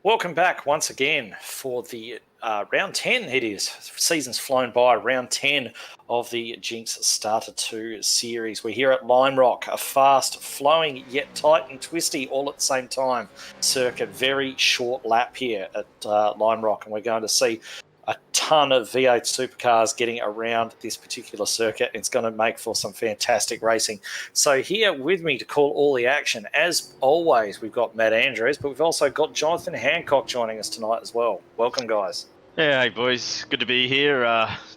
Welcome back once again for the round 10. It is. Season's flown by. Round 10 of the JINX Starter2 series. We're here at Lime Rock, a fast, flowing, yet tight and twisty all at the same time circuit. Very short lap here at Lime Rock, and we're going to see a ton of V8 supercars getting around this particular circuit. It's going to make for some fantastic racing. So here with me to call all the action, as always, we've got Matt Andrews, but we've also got Jonathan Hancock joining us tonight as well. Welcome, guys. Yeah, hey boys, good to be here.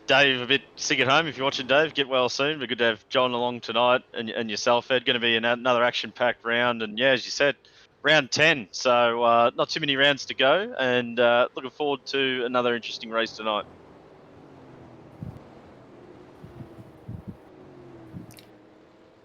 Dave, a bit sick at home. If you're watching, Dave, get well soon. But good to have John along tonight and yourself, Ed. Going to be another action-packed round, and yeah, as you said, round 10. So not too many rounds to go, and looking forward to another interesting race tonight.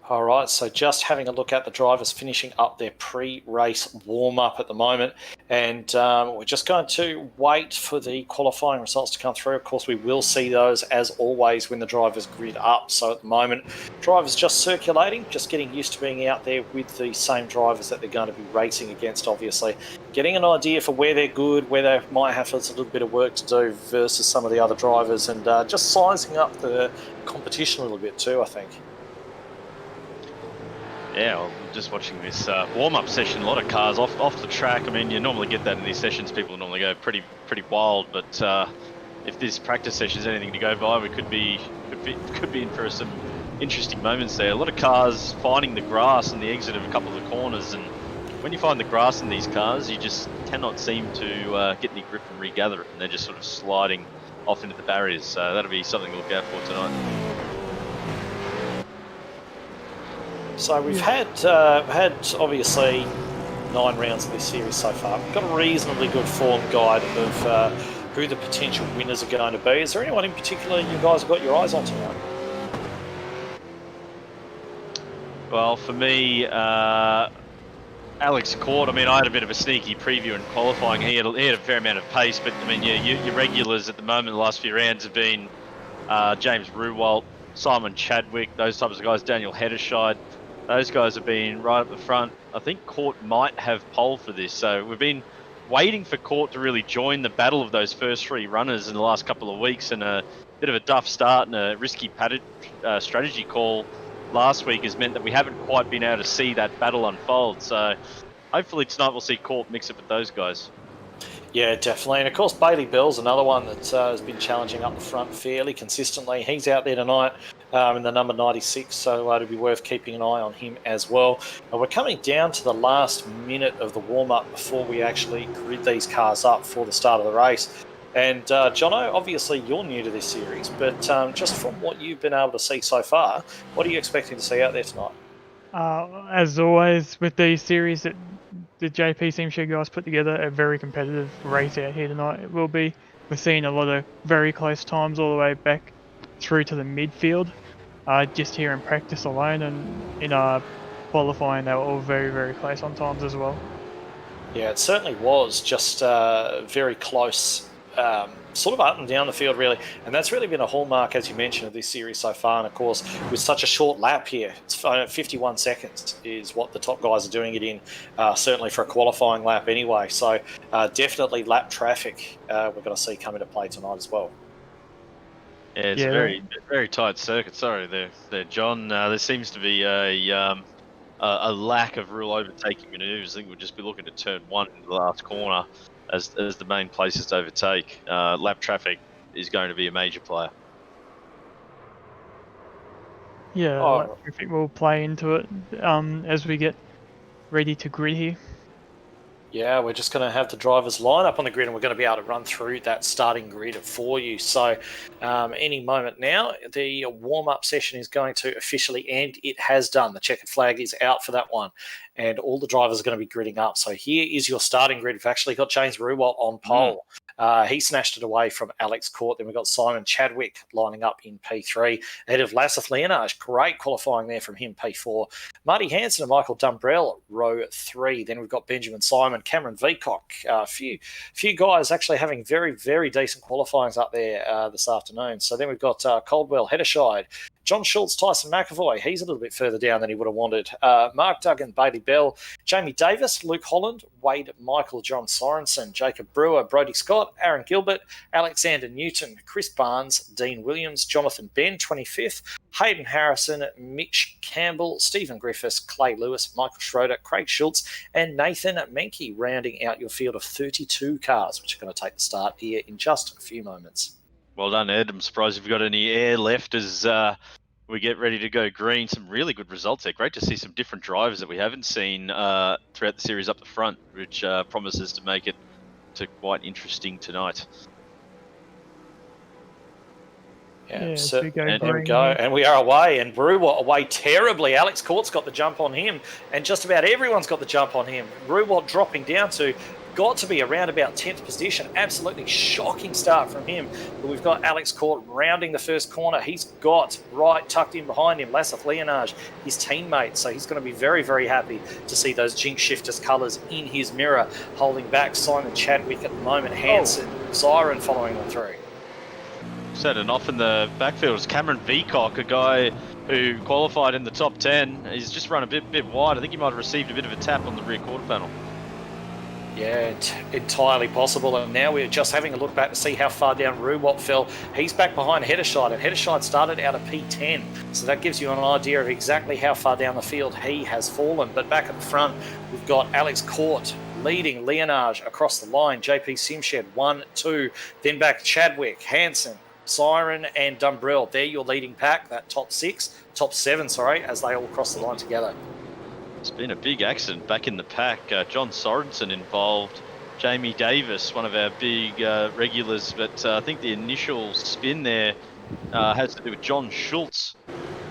All right, so just having a look at the drivers finishing up their pre-race warm-up at the moment, and we're just going to wait for the qualifying results to come through. Of course, we will see those, as always, when the drivers grid up. So at the moment, drivers just circulating, just getting used to being out there with the same drivers that they're going to be racing against, obviously. Getting an idea for where they're good, where they might have a little bit of work to do versus some of the other drivers, and just sizing up the competition a little bit too, I think. Yeah, well, just watching this warm-up session, a lot of cars off the track. I mean, you normally get that in these sessions. People normally go pretty wild, but if this practice session is anything to go by, we could be in for some interesting moments there. A lot of cars finding the grass and the exit of a couple of the corners, and when you find the grass in these cars, you just cannot seem to get any grip and regather it, and they're just sort of sliding off into the barriers. So that'll be something to look out for tonight. So we've had obviously 9 rounds of this series so far. We've got a reasonably good form guide of who the potential winners are going to be. Is there anyone in particular you guys have got your eyes on tonight? Well, for me, Alex Court, I mean, I had a bit of a sneaky preview in qualifying. He had a fair amount of pace, but I mean, yeah, your regulars at the moment, the last few rounds have been James Ruwalt, Simon Chadwick, those types of guys, Daniel Hederscheid. Those guys have been right up the front. I think Court might have pole for this, so we've been waiting for Court to really join the battle of those first 3 runners in the last couple of weeks, and a bit of a duff start and a risky padded strategy call last week has meant that we haven't quite been able to see that battle unfold. So hopefully tonight we'll see Court mix it with those guys. Yeah, definitely. And of course, Bailey Bell's another one that has been challenging up the front fairly consistently. He's out there tonight in the number 96, so it'll be worth keeping an eye on him as well. We're coming down to the last minute of the warm-up before we actually grid these cars up for the start of the race. And Jono, obviously you're new to this series, but just from what you've been able to see so far, what are you expecting to see out there tonight? As always with these series that the JP Team Show guys put together, a very competitive race out here tonight. It will be. We're seeing a lot of very close times all the way back through to the midfield. Just here in practice alone, and in qualifying they were all very, very close on times as well. Yeah, it certainly was just very close, sort of up and down the field, really. And that's really been a hallmark, as you mentioned, of this series so far. And, of course, with such a short lap here, it's 51 seconds is what the top guys are doing it in, certainly for a qualifying lap anyway. So definitely lap traffic we're going to see come into play tonight as well. Yeah, it's a very tight circuit. Sorry there, John. There seems to be a lack of real overtaking manoeuvres. I think we'll just be looking to turn 1 into the last corner as the main places to overtake. Lap traffic is going to be a major player. Yeah, lap traffic will play into it as we get ready to grid here. Yeah, we're just going to have the drivers line up on the grid, and we're going to be able to run through that starting grid for you. So any moment now, the warm-up session is going to officially end. It has done. The checkered flag is out for that one, and all the drivers are going to be gridding up. So here is your starting grid. We've actually got James Ruwalt on pole. He snatched it away from Alex Court. Then we've got Simon Chadwick lining up in P3 ahead of Lassith Leonage. Great qualifying there from him, P4. Marty Hansen and Michael Dumbrell, row 3. Then we've got Benjamin Simon, Cameron Veacock. A few guys actually having very, very decent qualifyings up there this afternoon. So then we've got Caldwell Hederscheid, John Schultz, Tyson McAvoy, he's a little bit further down than he would have wanted. Mark Duggan, Bailey Bell, Jamie Davis, Luke Holland, Wade Michael, John Sorensen, Jacob Brewer, Brodie Scott, Aaron Gilbert, Alexander Newton, Chris Barnes, Dean Williams, Jonathan Ben, 25th, Hayden Harrison, Mitch Campbell, Stephen Griffiths, Clay Lewis, Michael Schroeder, Craig Schultz, and Nathan Menke, rounding out your field of 32 cars, which are going to take the start here in just a few moments. Well done, Ed. I'm surprised if you've got any air left as we get ready to go green. Some really good results there. Great to see some different drivers that we haven't seen throughout the series up the front, which promises to make it quite interesting tonight. Yeah, so, and there we go. And we are away, and Ruwat away terribly. Alex Court's got the jump on him, and just about everyone's got the jump on him. Ruwat dropping down to got to be around about 10th position. Absolutely shocking start from him. But we've got Alex Court rounding the first corner. He's got right tucked in behind him, Lasseth Leonage, his teammate. So he's going to be very, very happy to see those Jinx Shifters colours in his mirror, holding back Simon Chadwick at the moment. Hansen, Siren following them through. Setting off in the backfield is Cameron Veacock, a guy who qualified in the top 10. He's just run a bit wide. I think he might have received a bit of a tap on the rear quarter panel. Yeah, entirely possible. And now we're just having a look back to see how far down Ruwat fell. He's back behind Hederscheid, and Hederscheid started out of P10. So that gives you an idea of exactly how far down the field he has fallen. But back at the front, we've got Alex Court leading Leonage across the line. JP Simshed, 1, 2. Then back Chadwick, Hansen, Siren and Dumbrell. They're your leading pack, that top 7, as they all cross the line together. It's been a big accident back in the pack. John Sorensen involved, Jamie Davis, one of our big regulars, but I think the initial spin there has to do with John Schultz,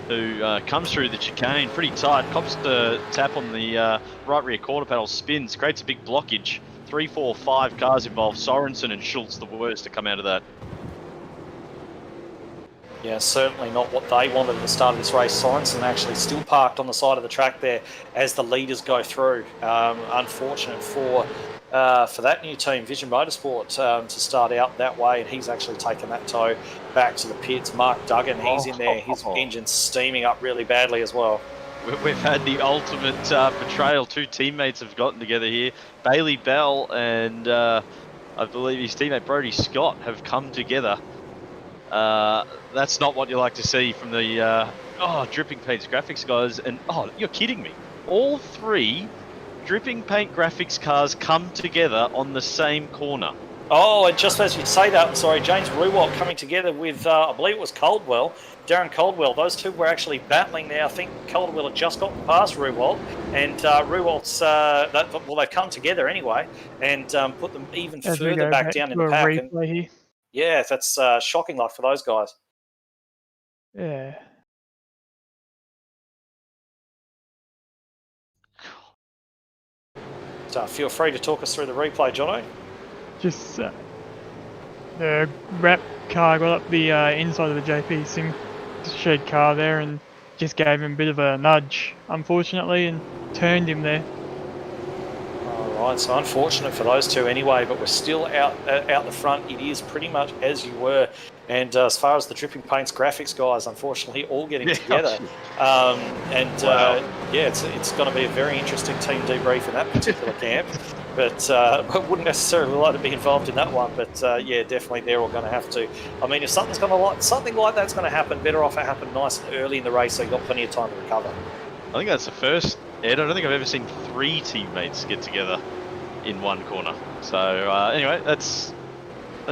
who comes through the chicane pretty tight, cops the tap on the right rear quarter panel, spins, creates a big blockage. 3, 4, 5 cars involved. Sorensen and Schultz the worst to come out of that. Yeah, certainly not what they wanted at the start of this race. Sorensen actually still parked on the side of the track there as the leaders go through. Unfortunate for that new team, Vision Motorsport, to start out that way, and he's actually taken that tow back to the pits. Mark Duggan, he's in there. His engine's steaming up really badly as well. We've had the ultimate betrayal. 2 teammates have gotten together here. Bailey Bell and I believe his teammate Brodie Scott have come together. That's not what you like to see from the Dripping Paints graphics guys. And you're kidding me. All 3 Dripping Paint graphics cars come together on the same corner. Oh, and just as you say that, James Ruwat coming together with, I believe it was Caldwell, Darren Caldwell. Those two were actually battling there. I think Caldwell had just gotten past Ruwat, and Ruwat's, they've come together anyway, and put them even further back down in the pack. And, yeah, that's shocking luck for those guys. Yeah. So feel free to talk us through the replay, Jono. Just the wrap car got up the inside of the JP Sim shed car there and just gave him a bit of a nudge, unfortunately, and turned him there. All right, so unfortunate for those two anyway, but we're still out the front. It is pretty much as you were. And as far as the Dripping Paints graphics guys, unfortunately, all getting together. It's going to be a very interesting team debrief in that particular camp. But I wouldn't necessarily like to be involved in that one. But definitely they're all going to have to. I mean, if something like that's going to happen, better off it happen nice and early in the race so you've got plenty of time to recover. I think that's the first, Ed. I don't think I've ever seen 3 teammates get together in one corner. So anyway, that's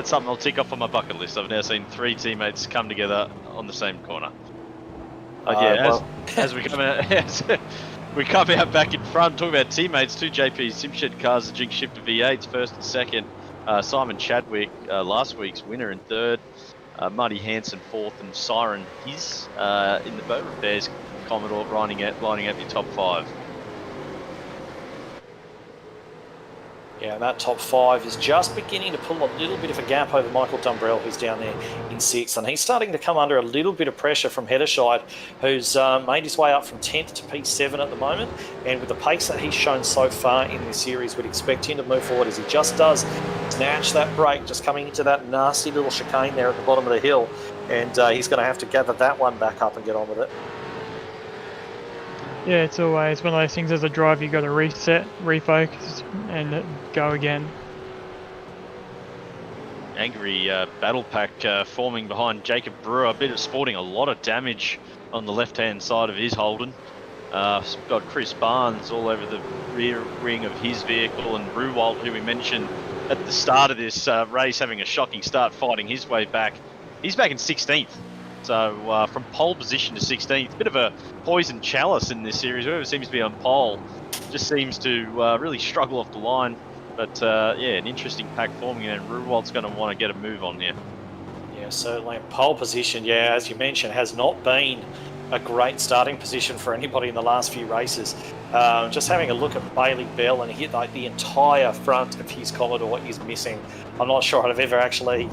something I'll tick off on my bucket list. I've now seen 3 teammates come together on the same corner. As we come out back in front, talking about teammates, 2 JP Simshed cars, the Jinx Shifter V8s, first and second. Simon Chadwick, last week's winner in third. Marty Hansen fourth, and Siren is in the boat repairs. Commodore lining up your top 5. Yeah, and that top 5 is just beginning to pull a little bit of a gap over Michael Dumbrell, who's down there in 6th. And he's starting to come under a little bit of pressure from Hederscheid, who's made his way up from 10th to P7 at the moment. And with the pace that he's shown so far in this series, we'd expect him to move forward as he just does. Snatch that break, just coming into that nasty little chicane there at the bottom of the hill. and he's going to have to gather that one back up and get on with it. Yeah, it's always one of those things as a driver, you got to reset, refocus, and go again. Angry battle pack forming behind Jacob Brewer. A bit of sporting a lot of damage on the left-hand side of his Holden. Got Chris Barnes all over the rear wing of his vehicle, and Ruwalt, who we mentioned at the start of this race, having a shocking start, fighting his way back. He's back in 16th. So from pole position to 16th, bit of a poison chalice in this series. Whoever seems to be on pole just seems to really struggle off the line. But yeah, an interesting pack forming, and Ruwalt's going to want to get a move on here. Yeah, certainly. Pole position, yeah, as you mentioned, has not been a great starting position for anybody in the last few races. Just having a look at Bailey Bell, and he, like, the entire front of his Commodore is missing. I'm not sure I've ever actually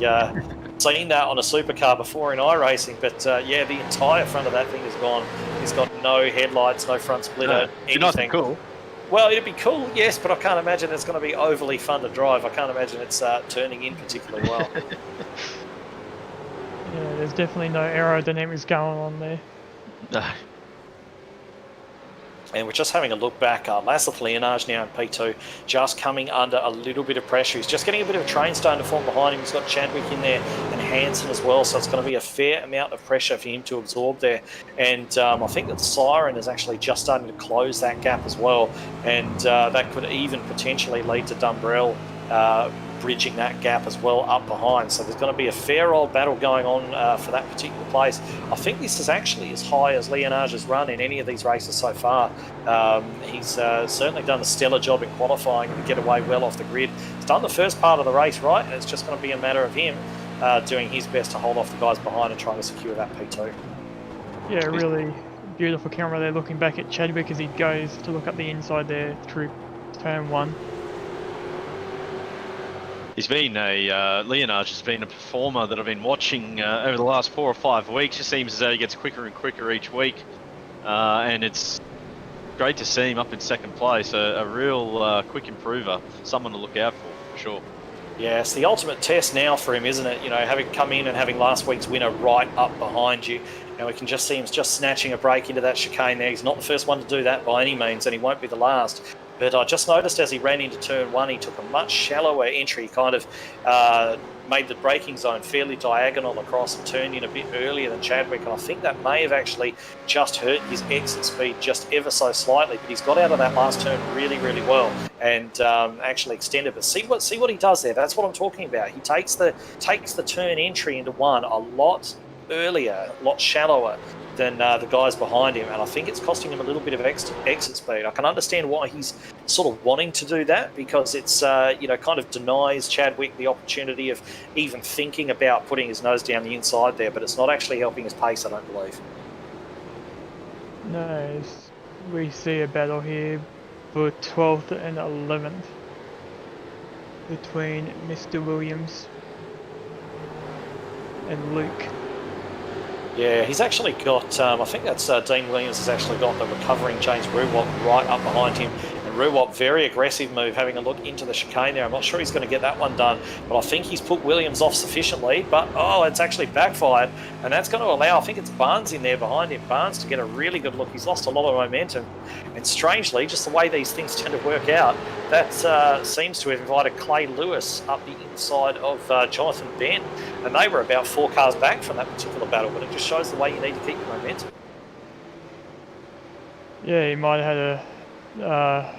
seen that on a supercar before in iRacing, but yeah, the entire front of that thing is gone. He's got no headlights, no front splitter, anything. Nothing cool. Well, it'd be cool, yes, but I can't imagine it's going to be overly fun to drive. I can't imagine it's turning in particularly well. Yeah, there's definitely no aerodynamics going on there. No. And we're just having a look back. Laszlo Leonage now in P2, just coming under a little bit of pressure. He's just getting a bit of a train starting to form behind him. He's got Chadwick in there and Hansen as well, so it's going to be a fair amount of pressure for him to absorb there. And I think that Siren is actually just starting to close that gap as well, and that could even potentially lead to Dumbrell bridging that gap as well up behind. So there's going to be a fair old battle going on for that particular place. I think this is actually as high as Leonage has run in any of these races so far. He's certainly done a stellar job in qualifying and get away well off the grid. He's done the first part of the race right, and it's just going to be a matter of him doing his best to hold off the guys behind and trying to secure that P2. Yeah, really beautiful camera there looking back at Chadwick as he goes to look up the inside there through turn 1. He's been Leonage has been a performer that I've been watching over the last 4 or 5 weeks. It seems as though he gets quicker and quicker each week. And it's great to see him up in second place. A real quick improver, someone to look out for sure. Yeah, it's the ultimate test now for him, isn't it? You know, having come in and having last week's winner right up behind you. Now we can just see him just snatching a break into that chicane there. He's not the first one to do that by any means, and he won't be the last. But I just noticed as he ran into turn 1, he took a much shallower entry, kind of made the braking zone fairly diagonal across and turned in a bit earlier than Chadwick. And I think that may have actually just hurt his exit speed just ever so slightly. But he's got out of that last turn really, really well and actually extended. But see what he does there. That's what I'm talking about. He takes the turn entry into 1 a lot earlier, a lot shallower than the guys behind him, and I think it's costing him a little bit of exit speed. I can understand why he's sort of wanting to do that, because it's kind of denies Chadwick the opportunity of even thinking about putting his nose down the inside there, but it's not actually helping his pace, I don't believe. No, we see a battle here for 12th and 11th between Mr. Williams and Luke. Yeah, he's actually got, I think that's Dean Williams has actually got the recovering James Ruwalt right up behind him. And Ruwalt, very aggressive move, having a look into the chicane there. I'm not sure he's going to get that one done, but I think he's put Williams off sufficiently. But, it's actually backfired, and that's going to allow, I think it's Barnes in there behind him, Barnes to get a really good look. He's lost a lot of momentum. And strangely, just the way these things tend to work out, that seems to have invited Clay Lewis up the inside of Jonathan Bent. And they were about 4 cars back from that particular battle, but it just shows the way you need to keep your momentum. Yeah, he might have had a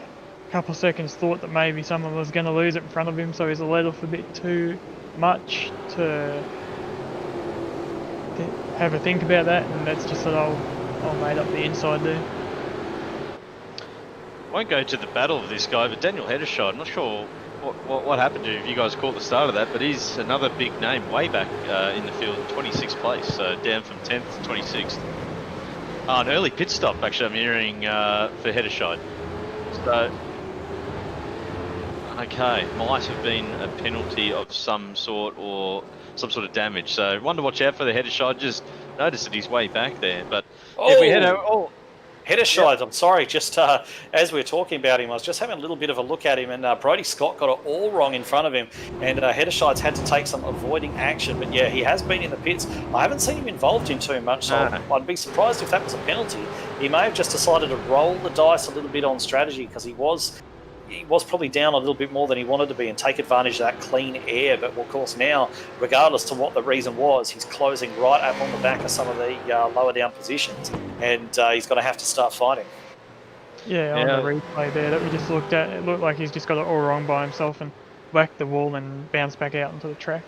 couple seconds thought that maybe someone was going to lose it in front of him, so he's let off a bit too much to have a think about that, and that's just that I'll made up the inside there. Won't go to the battle of this guy, but Daniel Hedershot, I'm not sure what happened to him, if you guys caught the start of that, but he's another big name way back in the field, 26th place, so down from 10th to 26th. An early pit stop, actually, I'm hearing for Hedershot. So, okay, might have been a penalty of some sort or some sort of damage. So, one to watch out for the Hedershot. Just noticed that he's way back there. But if we head over, Hedderscheid, I'm sorry, just as we were talking about him, I was just having a little bit of a look at him, and Brodie Scott got it all wrong in front of him, and Hedderscheid's had to take some avoiding action. But yeah, he has been in the pits. I haven't seen him involved in too much, so I'd be surprised if that was a penalty. He may have just decided to roll the dice a little bit on strategy, because he was probably down a little bit more than he wanted to be and take advantage of that clean air. But of course now, regardless to what the reason was, he's closing right up on the back of some of the lower down positions, and he's going to have to start fighting. Yeah, on the replay there that we just looked at, it looked like he's just got it all wrong by himself and whacked the wall and bounced back out onto the track.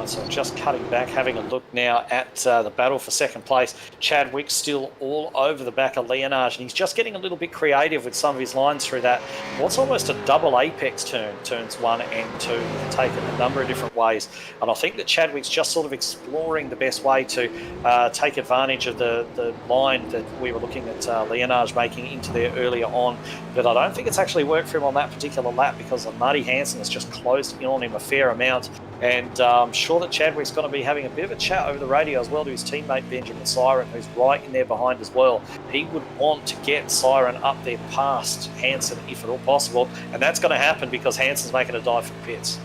So just cutting back, having a look now at the battle for second place. Chadwick still all over the back of Leonage, and he's just getting a little bit creative with some of his lines through that. What's almost a double apex turn, turns 1 and 2, taken a number of different ways. And I think that Chadwick's just sort of exploring the best way to take advantage of the line that we were looking at Leonage making into there earlier on. But I don't think it's actually worked for him on that particular lap, because Marty Hansen has just closed in on him a fair amount. And I'm sure that Chadwick's going to be having a bit of a chat over the radio as well to his teammate Benjamin Siren, who's right in there behind as well. He would want to get Siren up there past Hansen if at all possible, and that's going to happen because Hansen's making a dive for the pits.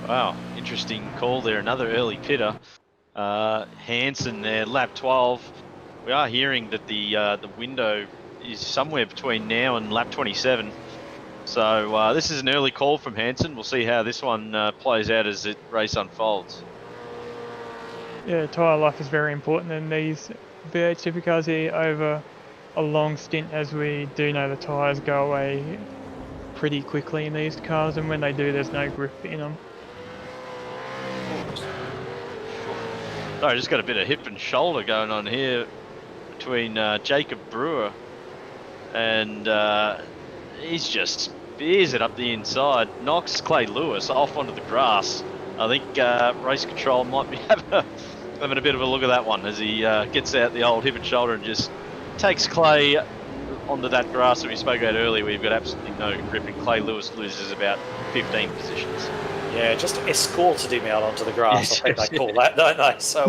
Wow, interesting call there. Another early pitter. Hansen there, lap 12. We are hearing that the window is somewhere between now and lap 27. So this is an early call from Hansen. We'll see how this one plays out as the race unfolds. Yeah, tyre life is very important in these V8 supercars here over a long stint, as we do know the tyres go away pretty quickly in these cars, and when they do, there's no grip in them. Sorry, just got a bit of hip and shoulder going on here between Jacob Brewer and he's just spears it up the inside, knocks Clay Lewis off onto the grass. I think race control might be having a bit of a look at that one as he gets out the old hip and shoulder and just takes Clay onto that grass that we spoke about earlier, where you've got absolutely no grip, and Clay Lewis loses about 15 positions. Yeah, just escorted him out onto the grass. Yes, I think they call that, don't they? So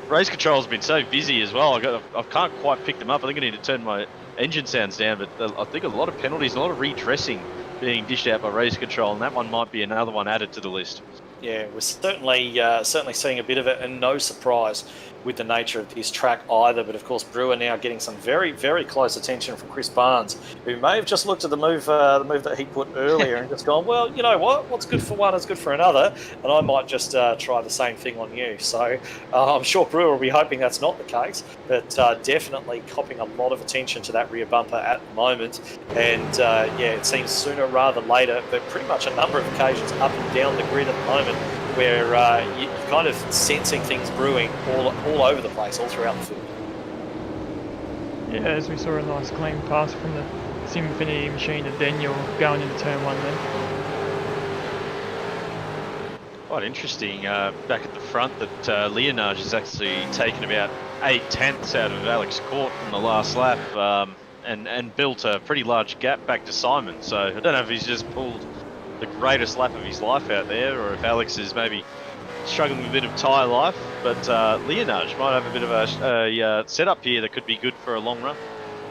race control's been so busy as well. I can't quite pick them up. I think I need to turn my engine sounds down, but I think a lot of penalties, a lot of redressing being dished out by race control, and that one might be another one added to the list. Yeah, we're certainly seeing a bit of it, and no surprise with the nature of this track either. But of course, Brewer now getting some very, very close attention from Chris Barnes, who may have just looked at the move that he put earlier and just gone, well, you know what? What's good for one is good for another, and I might just try the same thing on you. So I'm sure Brewer will be hoping that's not the case, but definitely copping a lot of attention to that rear bumper at the moment. And yeah, it seems sooner rather than later, but pretty much a number of occasions up and down the grid at the moment, where you're kind of sensing things brewing all over the place, all throughout the field. Yeah, as we saw a nice clean pass from the Simfinity machine to Daniel going into turn 1 then. Quite interesting back at the front that Leonage has actually taken about 8/10 out of Alex Court from the last lap and built a pretty large gap back to Simon. So I don't know if he's just pulled the greatest lap of his life out there, or if Alex is maybe struggling with a bit of tyre life, but Leonage might have a bit of a setup here that could be good for a long run.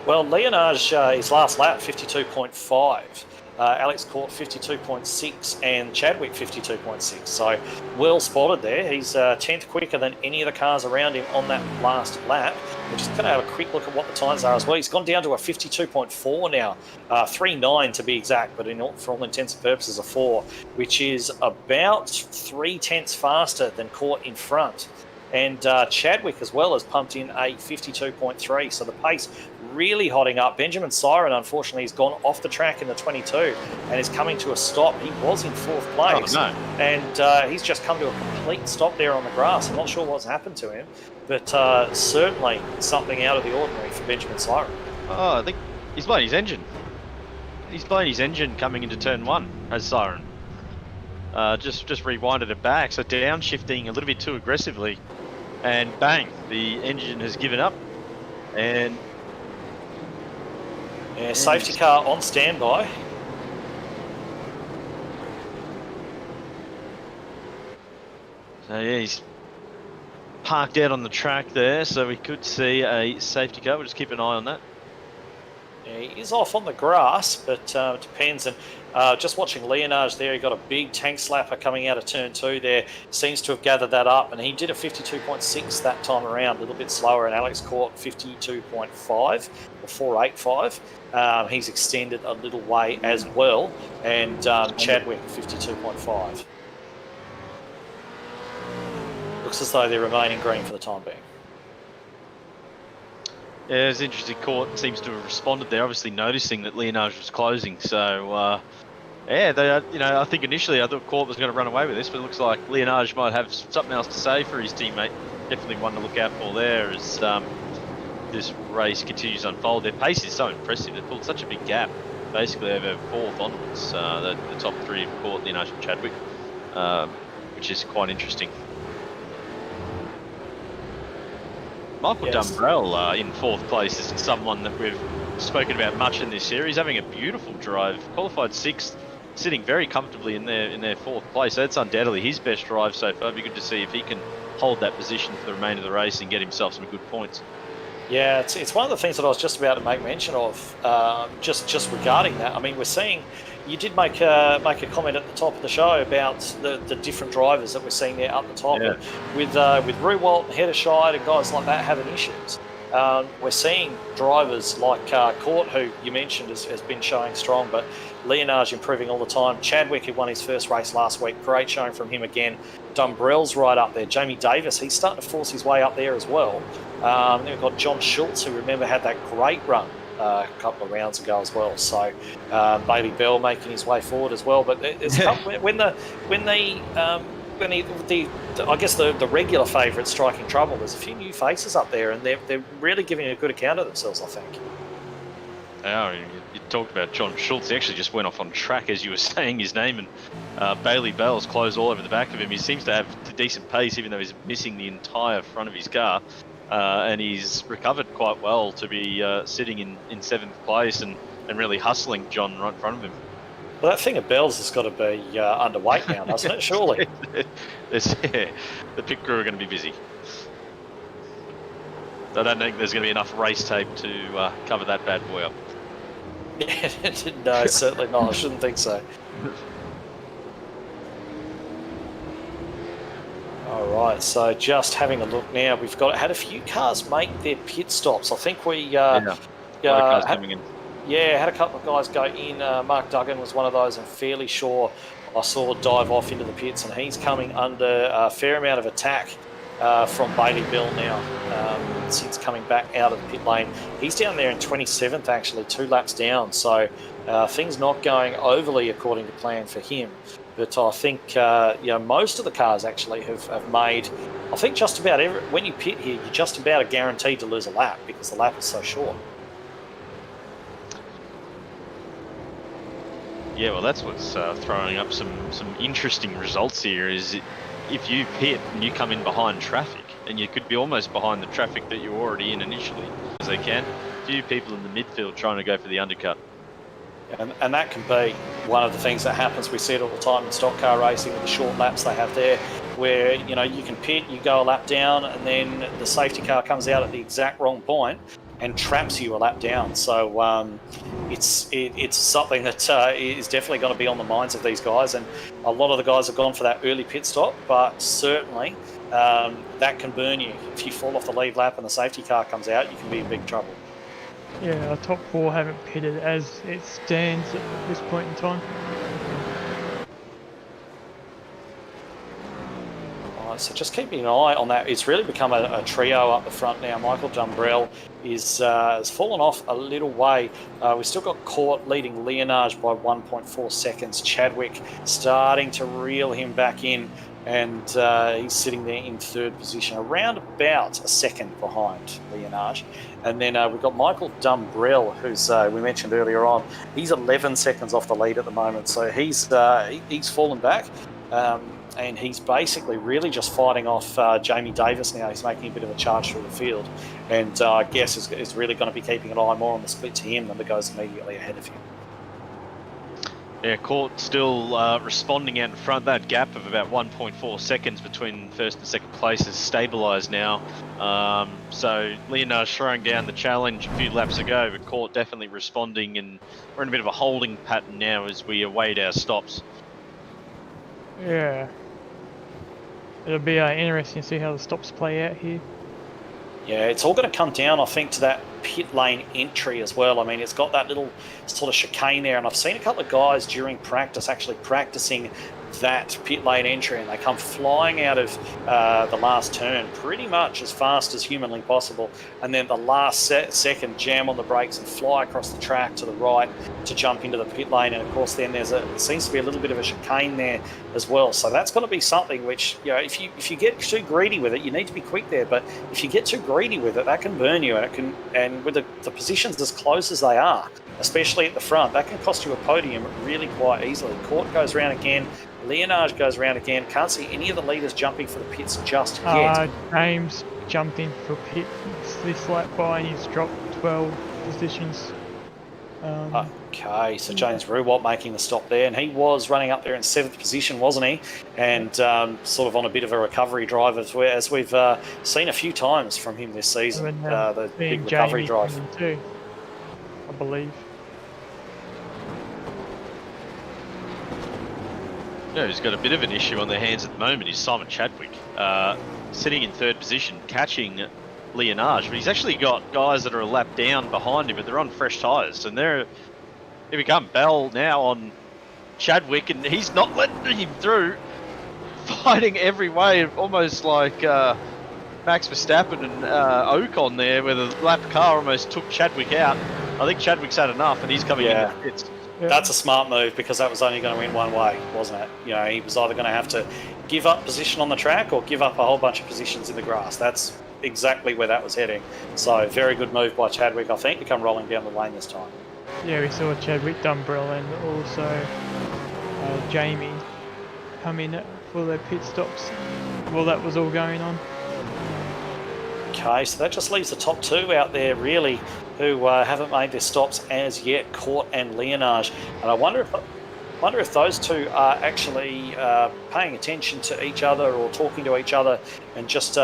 Well, Leonage, his last lap, 52.5. Alex Court 52.6 and Chadwick 52.6. So well spotted there. He's 10th quicker than any of the cars around him on that last lap. We're just going to have a quick look at what the times are as well. He's gone down to a 52.4 now, 3.9 to be exact, but for all intents and purposes a 4, which is about 3/10 faster than Court in front. And Chadwick as well has pumped in a 52.3, so the pace really hotting up. Benjamin Siren, unfortunately, has gone off the track in the 22 and is coming to a stop. He was in 4th place, and he's just come to a complete stop there on the grass. I'm not sure what's happened to him, but certainly something out of the ordinary for Benjamin Siren. Oh, I think he's blown his engine. He's blown his engine coming into turn 1 as Siren. Just rewinded it back, so downshifting a little bit too aggressively, and bang, the engine has given up, and Yeah, safety car on standby. So yeah, he's parked out on the track there, so we could see a safety car. We'll just keep an eye on that. Yeah, he is off on the grass, but it depends. And just watching Leonage there, he got a big tank slapper coming out of turn 2 there. Seems to have gathered that up, and he did a 52.6 that time around, a little bit slower. And Alex caught 52.5 or 485. He's extended a little way as well, and Chadwick 52.5. Looks as though they're remaining green for the time being. Yeah, it's interesting. Court seems to have responded there, obviously noticing that Leonage was closing. So, yeah, I think initially I thought Court was going to run away with this, but it looks like Leonage might have something else to say for his teammate. Definitely one to look out for there as this race continues to unfold. Their pace is so impressive. They've pulled such a big gap, basically over 4th onwards, the top 3 of Court, Leonage and Chadwick, which is quite interesting. Michael Dumbrell in 4th place is someone that we've spoken about much in this series, having a beautiful drive, qualified 6th, sitting very comfortably in their 4th place. That's undoubtedly his best drive so far. It'd be good to see if he can hold that position for the remainder of the race and get himself some good points. Yeah, it's one of the things that I was just about to make mention of, just regarding that. I mean, we're seeing, you did make a comment at the top of the show about the different drivers that we're seeing there up the top. Yeah. With Ruwalt and Hedderscheid and guys like that having issues. We're seeing drivers like Court, who you mentioned has been showing strong, but Leonage improving all the time. Chadwick, who won his first race last week, great showing from him again. Dumbrell's right up there. Jamie Davis, he's starting to force his way up there as well. Then we've got John Schultz, who remember had that great run a couple of rounds ago as well. So Bailey Bell making his way forward as well. But there's I guess the regular favourites striking trouble, there's a few new faces up there, and they're really giving a good account of themselves, I think. Oh, you talked about John Schultz. He actually just went off on track as you were saying his name, and Bailey Bell's closed all over the back of him. He seems to have a decent pace, even though he's missing the entire front of his car. And he's recovered quite well to be sitting in 7th place and really hustling John right in front of him. Well, that thing of Bell's has got to be underweight now, doesn't it? Surely. The pit crew are going to be busy. I don't think there's going to be enough race tape to cover that bad boy up. No, certainly not. I shouldn't think so. All right, so just having a look now, we've had a few cars make their pit stops. I think we cars coming in. Yeah, had a couple of guys go in. Mark Duggan was one of those. I'm fairly sure I saw dive off into the pits, and he's coming under a fair amount of attack from Bailey Bell now since coming back out of the pit lane. He's down there in 27th, actually, 2 laps down. So things not going overly according to plan for him. But I think most of the cars actually have made. I think just about when you pit here, you're just about guaranteed to lose a lap because the lap is so short. Yeah, well, that's what's throwing up some interesting results here. Is if you pit and you come in behind traffic, and you could be almost behind the traffic that you're already in initially, as they can. Few people in the midfield trying to go for the undercut. And that can be one of the things that happens. We see it all the time in stock car racing with the short laps they have there, where you can pit, you go a lap down, and then the safety car comes out at the exact wrong point and traps you a lap down. So it's something that is definitely going to be on the minds of these guys, and a lot of the guys have gone for that early pit stop, but certainly that can burn you. If you fall off the lead lap and the safety car comes out, you can be in big trouble. Yeah, our top 4 haven't pitted as it stands at this point in time. Alright, so just keeping an eye on that. It's really become a trio up the front now. Michael Dumbrell has fallen off a little way. We've still got Court leading Leonage by 1.4 seconds. Chadwick starting to reel him back in, and he's sitting there in 3rd position, around about a second behind Leonage. And then we've got Michael Dumbrell, who's we mentioned earlier on. He's 11 seconds off the lead at the moment, so he's fallen back. and he's basically really just fighting off Jamie Davis now. He's making a bit of a charge through the field, and I guess is really going to be keeping an eye more on the split to him than the guys immediately ahead of him. Yeah, Court still responding out in front. That gap of about 1.4 seconds between first and second place has stabilised now. So Leonard's throwing down the challenge a few laps ago, but Court definitely responding, and we're in a bit of a holding pattern now as we await our stops. Yeah. It'll be interesting to see how the stops play out here. Yeah, it's all going to come down, I think, to that pit lane entry as well. I mean, it's got that little sort of chicane there, and I've seen a couple of guys during practice actually practicing that pit lane entry, and they come flying out of the last turn pretty much as fast as humanly possible, and then the last second jam on the brakes and fly across the track to the right to jump into the pit lane. And of course then there seems to be a little bit of a chicane there as well, so that's going to be something which, you know, if you get too greedy with it, you need to be quick there, but if you get too greedy with it, that can burn you, and with the positions as close as they are, especially at the front, that can cost you a podium really quite easily. Court goes around again, Leonard goes around again. Can't see any of the leaders jumping for the pits just yet. James jumped in for pit this lap by, and he's dropped 12 positions. Okay, so James Ruwatt making the stop there, and he was running up there in 7th position, wasn't he? And sort of on a bit of a recovery drive, as we've seen a few times from him this season, the big recovery drive. Too, I believe. Yeah, who's got a bit of an issue on their hands at the moment is Simon Chadwick, sitting in 3rd position, catching Leonard, but he's actually got guys that are a lap down behind him, but they're on fresh tyres, and they become Bell now on Chadwick, and he's not letting him through, fighting every way, almost like Max Verstappen and Ocon there, where the lap car almost took Chadwick out. I think Chadwick's had enough, and he's coming into the pits. Yeah. That's a smart move, because that was only going to win one way, wasn't it? You know, he was either going to have to give up position on the track or give up a whole bunch of positions in the grass. That's exactly where that was heading. So very good move by Chadwick, I think, to come rolling down the lane this time. Yeah, we saw Chadwick, Dumbrell, and also Jamie come in for their pit stops while that was all going on. Okay, so that just leaves the top 2 out there, really, who haven't made their stops as yet, Court and Leonard. And I wonder if those two are actually paying attention to each other or talking to each other and just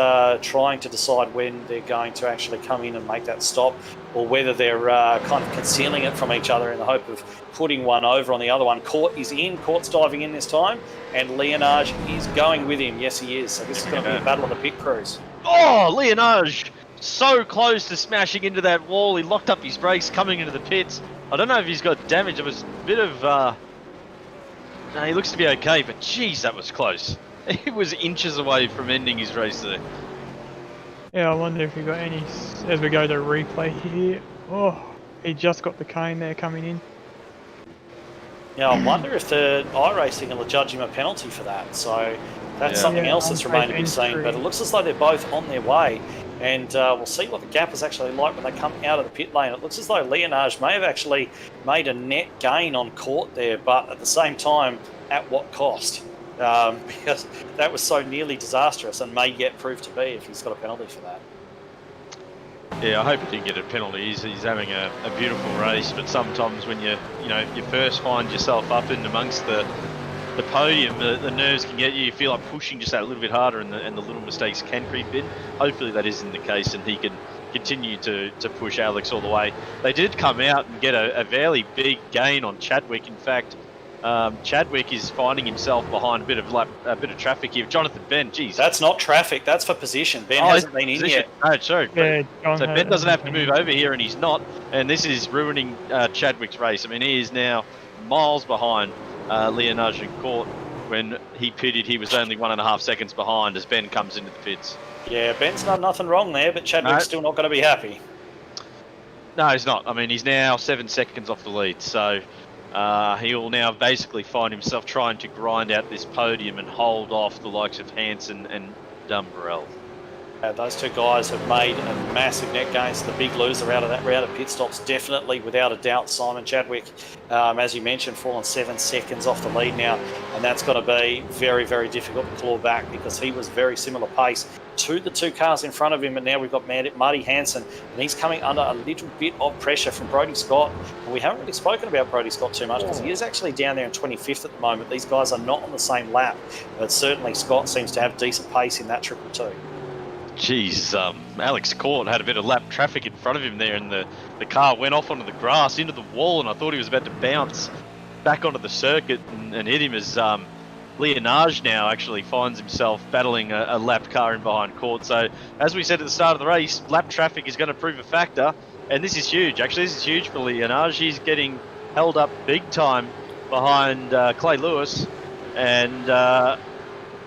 trying to decide when they're going to actually come in and make that stop, or whether they're kind of concealing it from each other in the hope of putting one over on the other one. Court is in, Court's diving in this time, and Leonard is going with him. Yes, he is. So this is going to be a battle of the pit crews. Oh, Leonard, so close to smashing into that wall. He locked up his brakes coming into the pits. I don't know if he's got damage. It was a bit of... No, he looks to be okay, but geez, that was close. He was inches away from ending his race there. Yeah, I wonder if we got any, as we go to replay here. Oh, he just got the cane there coming in. Yeah, I wonder if the iRacing will judge him a penalty for that. So that's something else that's remained to be seen. But it looks as though they're both on their way. And we'll see what the gap is actually like when they come out of the pit lane. It looks as though Leonard may have actually made a net gain on Court there, but at the same time, at what cost? Because that was so nearly disastrous and may yet prove to be if he's got a penalty for that. Yeah, I hope he didn't get a penalty. He's having a beautiful race, but sometimes when you first find yourself up in amongst the podium, the nerves can get you. You feel like pushing just that little bit harder, and the little mistakes can creep in. Hopefully that isn't the case, and he can continue to push Alex all the way. They did come out and get a fairly big gain on Chadwick. In fact, Chadwick is finding himself behind a bit of traffic here. Jonathan Ben, geez. That's not traffic, that's for position. Ben hasn't been in yet. No, true. Yeah, so Ben doesn't have to move over here, and he's not. And this is ruining Chadwick's race. I mean, he is now miles behind Leonard and Court. When he pitted, he was only 1.5 seconds behind as Ben comes into the pits. Yeah, Ben's done nothing wrong there, but Chadwick's still not going to be happy. No, he's not. I mean, he's now 7 seconds off the lead, so he will now basically find himself trying to grind out this podium and hold off the likes of Hansen and Dumbrell. Those two guys have made a massive net gains. The big loser out of that round of pit stops, definitely, without a doubt, Simon Chadwick. As you mentioned, fallen 7 seconds off the lead now, and that's going to be very, very difficult to claw back because he was very similar pace to the two cars in front of him, and now we've got Marty Hansen, and he's coming under a little bit of pressure from Brodie Scott. And we haven't really spoken about Brodie Scott too much because he is actually down there in 25th at the moment. These guys are not on the same lap, but certainly Scott seems to have decent pace in that 222. Geez, Alex Court had a bit of lap traffic in front of him there, and the car went off onto the grass, into the wall, and I thought he was about to bounce back onto the circuit and hit him as Leonage now actually finds himself battling a lapped car in behind Court. So, as we said at the start of the race, lap traffic is going to prove a factor, and this is huge. Actually, this is huge for Leonage. He's getting held up big time behind Clay Lewis, and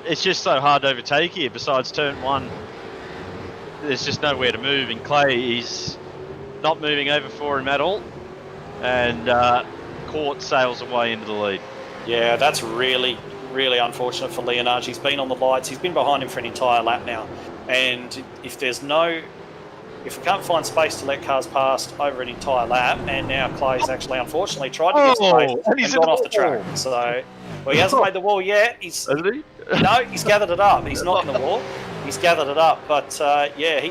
it's just so hard to overtake here. Besides turn 1, there's just nowhere to move, and Clay is not moving over for him at all, and Court sails away into the lead. Yeah, that's really, really unfortunate for Leonage. He's been on the lights. He's been behind him for an entire lap now, and if we can't find space to let cars pass over an entire lap, and now Clay's actually unfortunately tried to get space and gone off the track. So, well, he hasn't made the wall yet. He's gathered it up. He's not in the wall. He's gathered it up, but yeah, he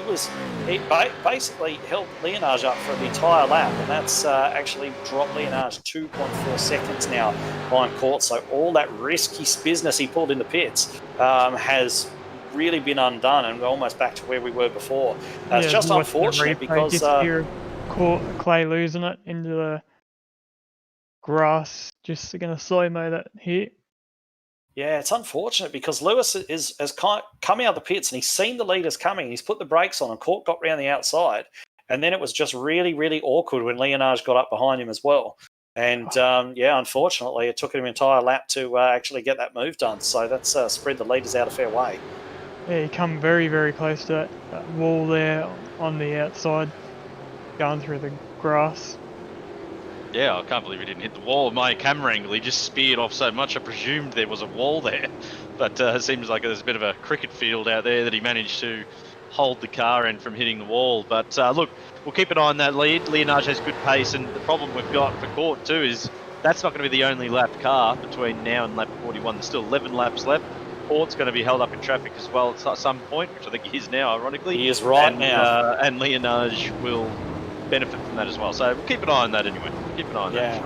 basically held Leonage up for the entire lap, and that's actually dropped Leonage 2.4 seconds now behind Court. So all that risky business he pulled in the pits has really been undone, and we're almost back to where we were before. It's just unfortunate because Clay losing it into the grass. Just going to slow-mo that hit. Yeah, it's unfortunate because Lewis has come out of the pits and he's seen the leaders coming. He's put the brakes on and Court got round the outside. And then it was just really, really awkward when Leonage got up behind him as well. And, yeah, unfortunately, it took him an entire lap to actually get that move done. So that's spread the leaders out a fair way. Yeah, he come very, very close to that wall there on the outside, going through the grass. Yeah, I can't believe he didn't hit the wall. My camera angle, he just speared off so much, I presumed there was a wall there. But it seems like there's a bit of a cricket field out there that he managed to hold the car in from hitting the wall. But look, we'll keep an eye on that lead. Leonage has good pace, and the problem we've got for Court too is that's not going to be the only lapped car between now and lap 41. There's still 11 laps left. Court's going to be held up in traffic as well at some point, which I think he is now, ironically. He is right now. And Leonage will benefit from that as well. So we'll keep an eye on that anyway. Keep an eye on that.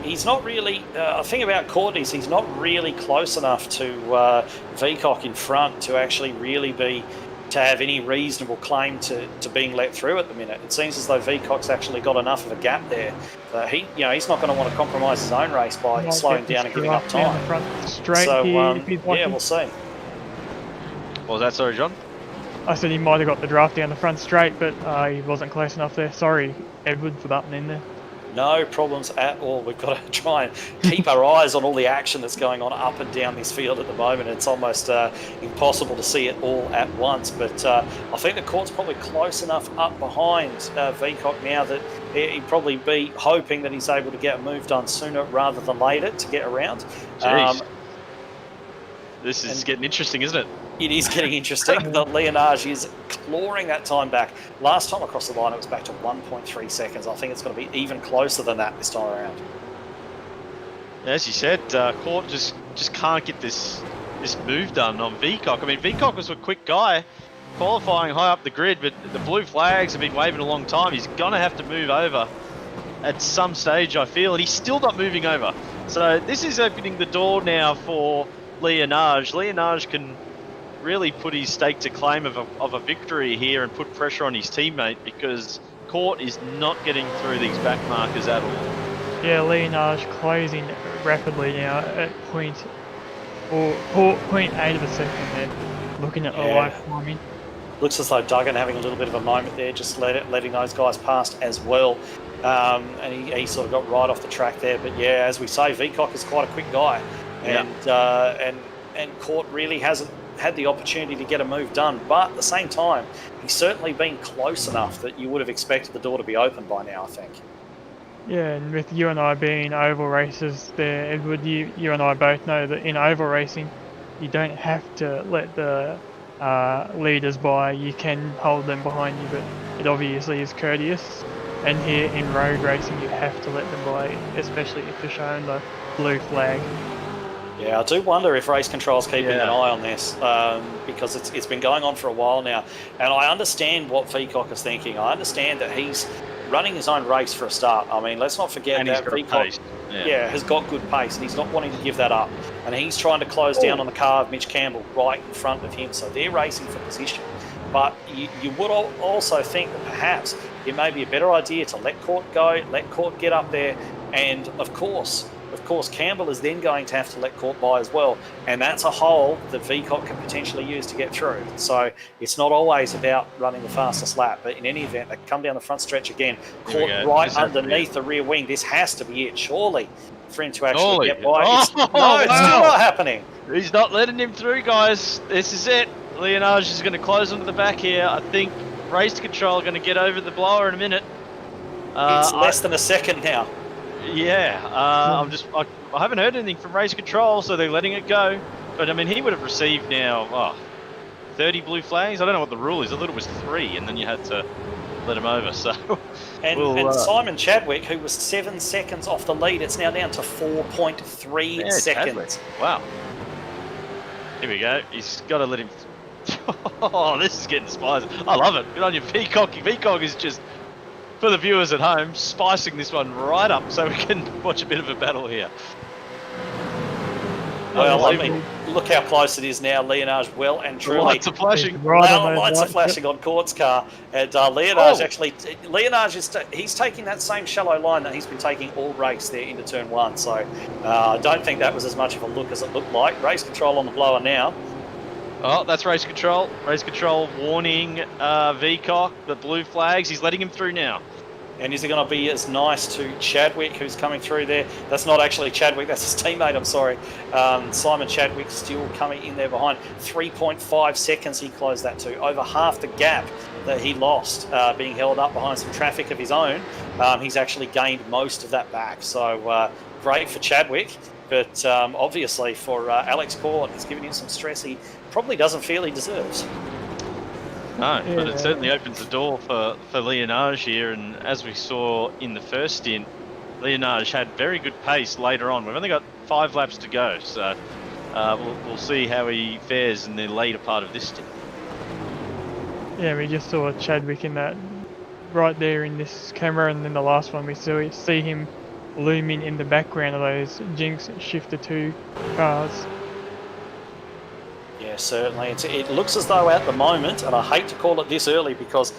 He's not really. The thing about Court is he's not really close enough to Veacock in front to actually really to have any reasonable claim to being let through at the minute. It seems as though Veacock's actually got enough of a gap there. He's not going to want to compromise his own race by slowing down and giving up time. So yeah, we'll see. What was that? Sorry, John. I said he might have got the draft down the front straight, but he wasn't close enough there. Sorry, Edward, for butting in there. No problems at all. We've got to try and keep our eyes on all the action that's going on up and down this field at the moment. It's almost impossible to see it all at once. But I think the Court's probably close enough up behind Veacock now that he'd probably be hoping that he's able to get a move done sooner rather than later to get around. This is getting interesting, isn't it? It is getting interesting. The Leonage is clawing that time back. Last time across the line, it was back to 1.3 seconds. I think it's going to be even closer than that this time around. As you said, Court just can't get this move done on Veacock. I mean, Veacock was a quick guy, qualifying high up the grid, but the blue flags have been waving a long time. He's going to have to move over at some stage, I feel, and he's still not moving over. So this is opening the door now for Leonage. Leonage can really put his stake to claim of a victory here and put pressure on his teammate because Court is not getting through these back markers at all. Yeah, Leonage closing rapidly now at 0.8 of a second there, looking at the live timing. Looks as though Duggan having a little bit of a moment there, just letting those guys past as well. And he sort of got right off the track there. But yeah, as we say, Veacock is quite a quick guy. And Court really hasn't had the opportunity to get a move done, but at the same time, he's certainly been close enough that you would have expected the door to be open by now, I think. Yeah, and with you and I being oval racers there, Edward, you and I both know that in oval racing, you don't have to let the leaders by, you can hold them behind you, but it obviously is courteous. And here in road racing, you have to let them by, especially if you're shown the blue flag. Yeah, I do wonder if race control's keeping an eye on this, because it's been going on for a while now. And I understand what Veacock is thinking. I understand that he's running his own race for a start. I mean, let's not forget that Veacock has got good pace, and he's not wanting to give that up. And he's trying to close down on the car of Mitch Campbell right in front of him. So they're racing for position. But you would also think that perhaps it may be a better idea to let Court go, let Court get up there, and of course, Campbell is then going to have to let Court by as well, and that's a hole that Veacock can potentially use to get through. So it's not always about running the fastest lap, but in any event, they come down the front stretch again, Court right underneath the rear wing. This has to be it, surely, for him to actually get by. It's still not happening. He's not letting him through, guys. This is it. Leonage is going to close onto the back here. I think race control are going to get over the blower in a minute. It's less than a second now. Yeah, I haven't heard anything from race control, so they're letting it go. But I mean, he would have received now 30 blue flags. I don't know what the rule is. I thought it was 3, and then you had to let him over. So, and Simon Chadwick, who was 7 seconds off the lead, it's now down to 4.3 seconds. Chadwick. Wow. Here we go. He's got to let him. Oh, this is getting spicy. I love it. Good on you, Veacock. Veacock is just, for the viewers at home, spicing this one right up so we can watch a bit of a battle here. Well, I mean, look how close it is now. Leonage well and truly. The lights are flashing. Lights are flashing on Court's car. And Leonage he's taking that same shallow line that he's been taking all race there into turn 1. So I don't think that was as much of a look as it looked like. Race control on the blower now. Oh, that's race control. Race control warning Veacock, the blue flags. He's letting him through now. And is he going to be as nice to Chadwick, who's coming through there? That's not actually Chadwick, that's his teammate, I'm sorry. Simon Chadwick still coming in there behind. 3.5 seconds he closed that to. Over half the gap that he lost, being held up behind some traffic of his own. He's actually gained most of that back. So great for Chadwick. But obviously for Alex Court, he's giving him some stress he probably doesn't feel he deserves. No, but it certainly opens the door for Leonage here, and as we saw in the first stint, Leonage had very good pace later on. We've only got 5 laps to go, so we'll see how he fares in the later part of this stint. Yeah, we just saw Chadwick in that right there in this camera, and then the last one we see him looming in the background of those JINX Starter2 cars. Yeah, certainly. It looks as though at the moment, and I hate to call it this early because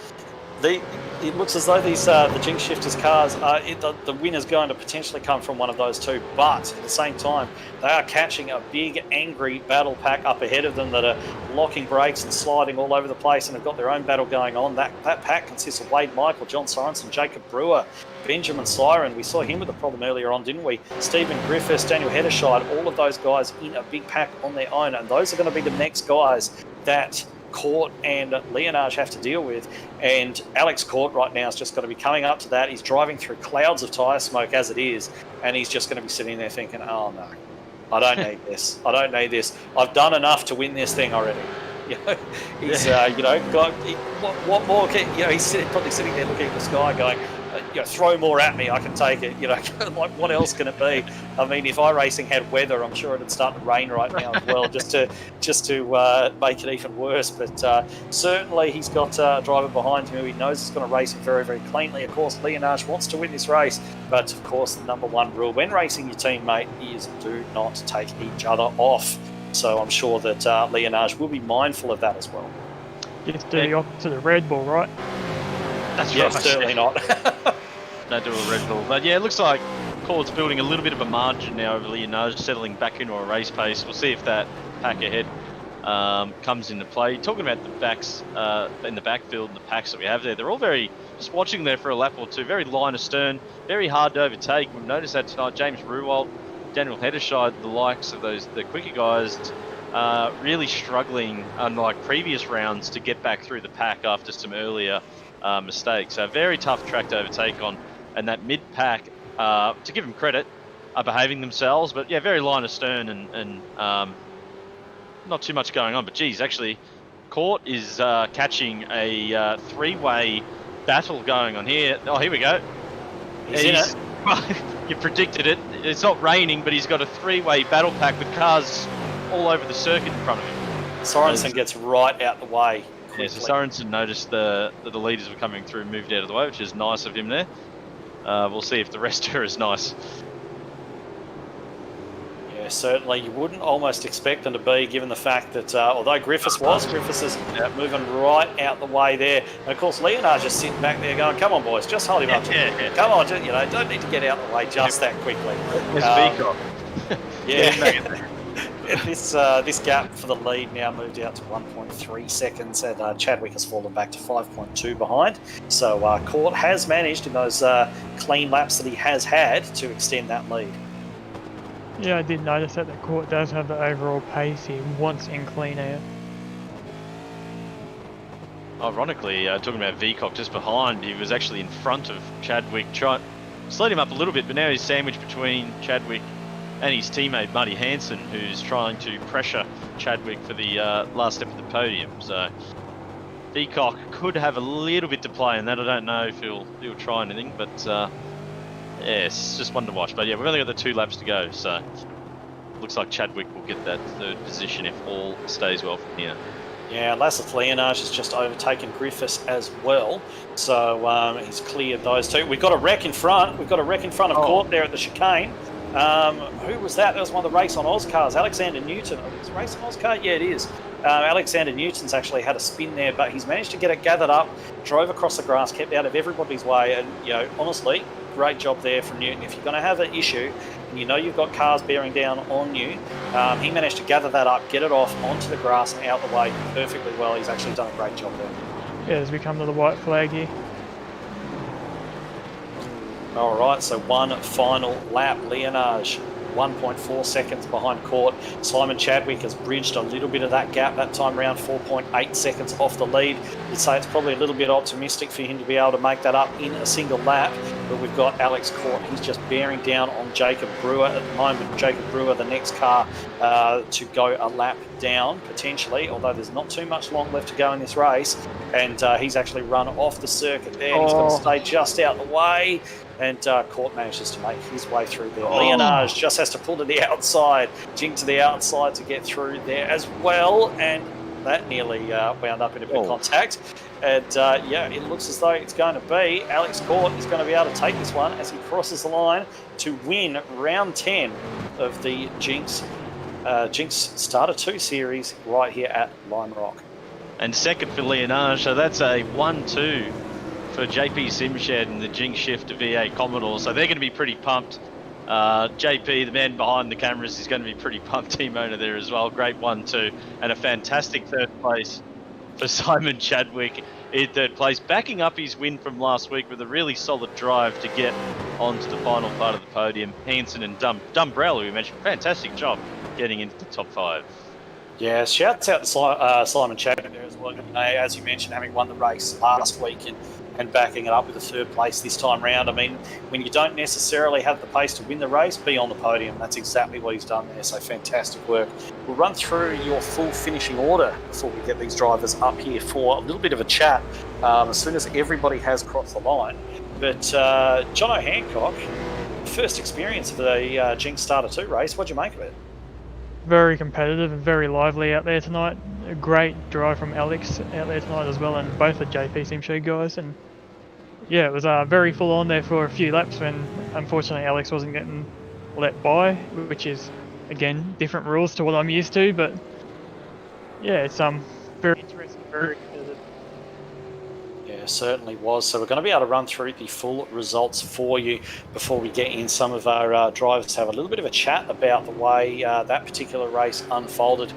it looks as though these the JINX Shifters cars, the winner's going to potentially come from one of those two, but at the same time, they are catching a big, angry battle pack up ahead of them that are locking brakes and sliding all over the place and have got their own battle going on. That pack consists of Wade Michael, John Sorensen, Jacob Brewer, Benjamin Siren. We saw him with a problem earlier on, didn't we? Stephen Griffiths, Daniel Hedderscheid, all of those guys in a big pack on their own, and those are going to be the next guys that Court and Leonage have to deal with. And Alex Court right now is just going to be coming up to that. He's driving through clouds of tyre smoke as it is, and he's just going to be sitting there thinking, oh no, I don't need this. I don't need this. I've done enough to win this thing already. You know, he's what more can, he's probably sitting there looking at the sky going, throw more at me, I can take it. Like what else can it be? I mean, if iRacing had weather, I'm sure it'd start to rain right now as well, just to make it even worse. But certainly he's got a driver behind him who he knows is going to race it very, very cleanly. Of course, Leonage wants to win this race, but of course the number one rule when racing your teammate is do not take each other off. So I'm sure that Leonage will be mindful of that as well. Just do the opposite of Red Bull, right? That's right. Certainly not. Don't do a Red Bull. But yeah, it looks like Court's building a little bit of a margin now over Leonage, settling back into a race pace. We'll see if that pack ahead comes into play. Talking about the backs in the backfield and the packs that we have there, they're all very, just watching there for a lap or two, very line astern, very hard to overtake. We've noticed that tonight. James Ruwald, Daniel Hedderscheid, the likes of the quicker guys, really struggling, unlike previous rounds, to get back through the pack after some earlier mistakes. So a very tough track to overtake on, and that mid-pack, to give them credit, are behaving themselves, but yeah, very line astern and not too much going on. But geez, actually, Court is catching a three-way battle going on here. Oh, here we go. He's in it. You predicted it. It's not raining, but he's got a three-way battle pack with cars all over the circuit in front of him. Sorensen gets right out the way quickly. Yeah, so Sorensen noticed that the leaders were coming through and moved out of the way, which is nice of him there. We'll see if the rest are as nice. Yeah, certainly. You wouldn't almost expect them to be, given the fact that although Griffiths is moving right out the way there. And of course, Leonard's just sitting back there going, "Come on, boys, just hold him up. Come on, just, don't need to get out the way just that quickly." Yeah. This gap for the lead now moved out to 1.3 seconds, and Chadwick has fallen back to 5.2 behind. So Court has managed in those clean laps that he has had to extend that lead. Yeah, I did notice that the Court does have the overall pace he wants in clean air. Ironically, talking about Vcock just behind, he was actually in front of Chadwick. Slowed him up a little bit, but now he's sandwiched between Chadwick and his teammate Marty Hansen, who's trying to pressure Chadwick for the last step of the podium. So Vcock could have a little bit to play in that. I don't know if he'll try anything, but yeah, it's just one to watch. But yeah, we've only got the 2 laps to go, so looks like Chadwick will get that 3rd position if all stays well from here. Yeah, Laseth Leonage has just overtaken Griffiths as well, so he's cleared those 2. We've got a wreck in front. We've got a wreck in front of Court there at the chicane. Who was that? That was one of the Race on Oz cars, Alexander Newton. Is it Race on Oz car? Yeah, it is. Alexander Newton's actually had a spin there, but he's managed to get it gathered up, drove across the grass, kept out of everybody's way, and honestly, great job there from Newton. If you're going to have an issue, and you've got cars bearing down on you, he managed to gather that up, get it off onto the grass and out the way perfectly well. He's actually done a great job there. Yeah, as we come to the white flag here. All right, so one final lap. Leonage, 1.4 seconds behind Court. Simon Chadwick has bridged a little bit of that gap that time around, 4.8 seconds off the lead. You'd say it's probably a little bit optimistic for him to be able to make that up in a single lap, but we've got Alex Court. He's just bearing down on Jacob Brewer at the moment. Jacob Brewer, the next car to go a lap down, potentially, although there's not too much long left to go in this race, and he's actually run off the circuit there. He's got to stay just out the way. And Court manages to make his way through there. Leonage just has to pull to the outside, jink to the outside to get through there as well. And that nearly wound up in a bit of contact. And yeah, it looks as though it's going to be Alex Court is going to be able to take this one as he crosses the line to win round 10 of the JINX Starter 2 series right here at Lime Rock. And second for Leonage, so that's a 1-2. For JP Simshed and the JINX shift to V8 Commodore, so they're going to be pretty pumped. JP, the man behind the cameras, is going to be pretty pumped. Team owner there as well. Great 1-2 and a fantastic 3rd place for Simon Chadwick in 3rd place, backing up his win from last week with a really solid drive to get onto the final part of the podium. Hansen and Dumbrell, who we mentioned, fantastic job getting into the top 5. Yeah, shouts out to Simon Chadwick there as well. As you mentioned, having won the race last week and backing it up with a 3rd place this time round. I mean, when you don't necessarily have the pace to win the race, be on the podium. That's exactly what he's done there, so fantastic work. We'll run through your full finishing order before we get these drivers up here for a little bit of a chat as soon as everybody has crossed the line. But Jono Hancock, first experience of the JINX Starter 2 race, what'd you make of it? Very competitive and very lively out there tonight. A great drive from Alex out there tonight as well, and both the JP Simshed guys. And yeah, it was very full on there for a few laps when unfortunately Alex wasn't getting let by, which is again different rules to what I'm used to. But yeah, it's very interesting, very competitive. Yeah, certainly was. So we're going to be able to run through the full results for you before we get in some of our drivers to have a little bit of a chat about the way that particular race unfolded.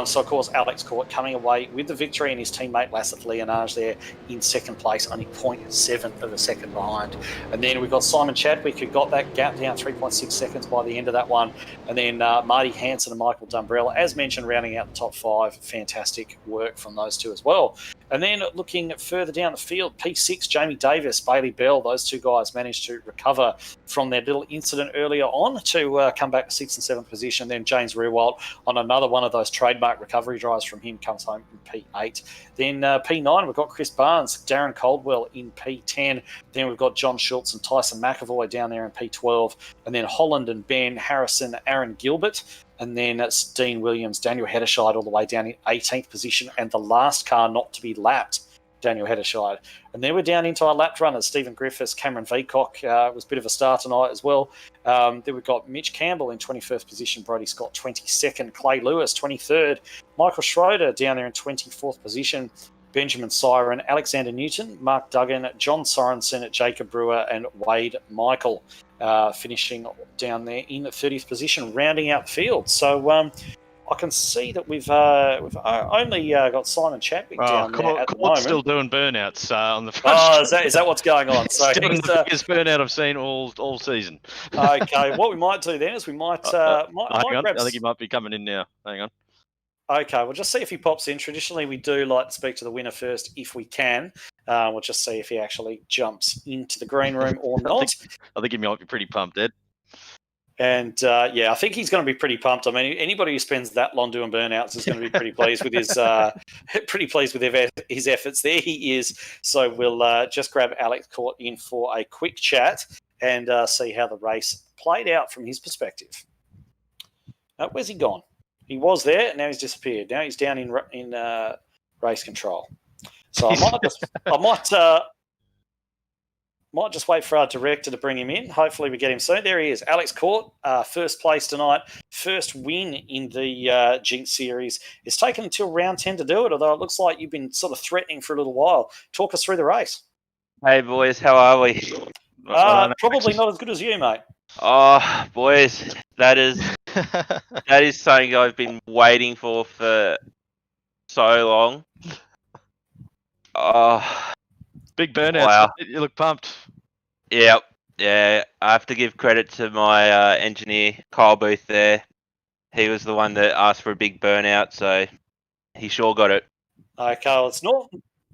So, of course, Alex Court coming away with the victory and his teammate Laseth Leonage there in 2nd place, only 0.7 of a second behind. And then we've got Simon Chadwick, who got that gap down 3.6 seconds by the end of that one. And then Marty Hansen and Michael Dumbrell, as mentioned, rounding out the top 5. Fantastic work from those 2 as well. And then looking further down the field. P6, Jamie Davis, Bailey Bell, those two guys managed to recover from their little incident earlier on to come back to 6th and 7th position. Then James Rewalt on another one of those trademark recovery drives from him comes home in P8. Then P9, we've got Chris Barnes, Darren Caldwell in P10. Then we've got John Schultz and Tyson McAvoy down there in P12. And then Holland and Ben Harrison, Aaron Gilbert. And then it's Dean Williams, Daniel Hedderscheid all the way down in 18th position. And the last car not to be lapped, Daniel Hedderscheid. And then we're down into our lapped runners, Stephen Griffiths, Cameron Veacock was a bit of a star tonight as well. Then we've got Mitch Campbell in 21st position, Brody Scott 22nd, Clay Lewis 23rd, Michael Schroeder down there in 24th position, Benjamin Siren, Alexander Newton, Mark Duggan, John Sorensen, Jacob Brewer, and Wade Michael finishing down there in 30th position, rounding out the field. So I can see that we've only got Simon Chadwick down there at the moment. Still doing burnouts on the front. Oh, is that what's going on? So still the biggest burnout I've seen all season. Okay, what we might do then is we might grab. I think he might be coming in now. Hang on. Okay, we'll just see if he pops in. Traditionally, we do like to speak to the winner first if we can. We'll just see if he actually jumps into the green room or not. I think he might be pretty pumped, Ed. And I think he's going to be pretty pumped. I mean, anybody who spends that long doing burnouts is going to be pretty pleased with his efforts. There he is. So we'll just grab Alex Court in for a quick chat and see how the race played out from his perspective. Where's he gone? He was there, and now he's disappeared. Now he's down in race control. So I might just wait for our director to bring him in. Hopefully we get him soon. There he is, Alex Court, first place tonight, first win in the JINX series. It's taken until round 10 to do it, although it looks like you've been sort of threatening for a little while. Talk us through the race. Hey boys, how are we? Probably not as good as you, mate. Oh, boys, that is something I've been waiting for so long. Oh, big burnouts. Wow. You look pumped. Yeah. I have to give credit to my engineer, Kyle Booth there. He was the one that asked for a big burnout, so he sure got it. Okay, well, it's not.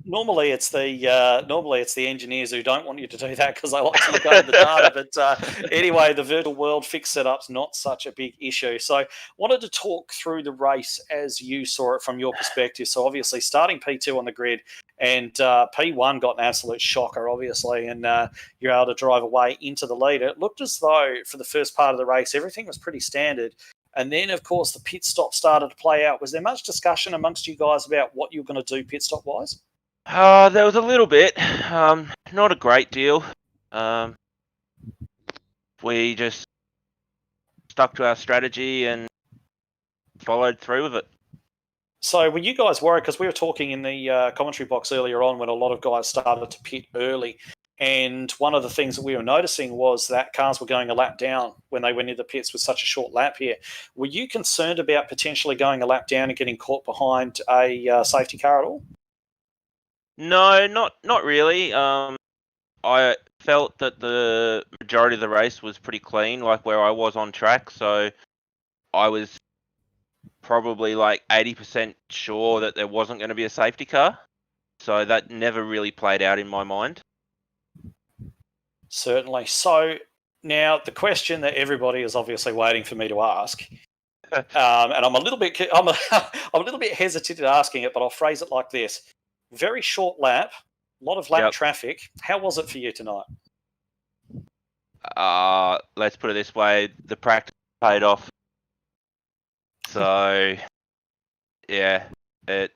Normally, it's the engineers who don't want you to do that because they like to look over the data. But anyway, the virtual world fixed setup's not such a big issue. So, wanted to talk through the race as you saw it from your perspective. So, obviously, starting P2 on the grid, and P1 got an absolute shocker, obviously, and you're able to drive away into the lead. It looked as though for the first part of the race, everything was pretty standard. And then, of course, the pit stop started to play out. Was there much discussion amongst you guys about what you were going to do pit stop wise? There was a little bit, not a great deal. We just stuck to our strategy and followed through with it. So were you guys worried? Because we were talking in the commentary box earlier on when a lot of guys started to pit early. And one of the things that we were noticing was that cars were going a lap down when they went into the pits with such a short lap here. Were you concerned about potentially going a lap down and getting caught behind a safety car at all? No, not really. I felt that the majority of the race was pretty clean, like where I was on track. So I was probably like 80% sure that there wasn't going to be a safety car. So that never really played out in my mind. Certainly. So now the question that everybody is obviously waiting for me to ask, and I'm a little bit hesitant at asking it, but I'll phrase it like this: very short lap, a lot of lap traffic. How was it for you tonight? Let's put it this way: the practice paid off. So, yeah. Is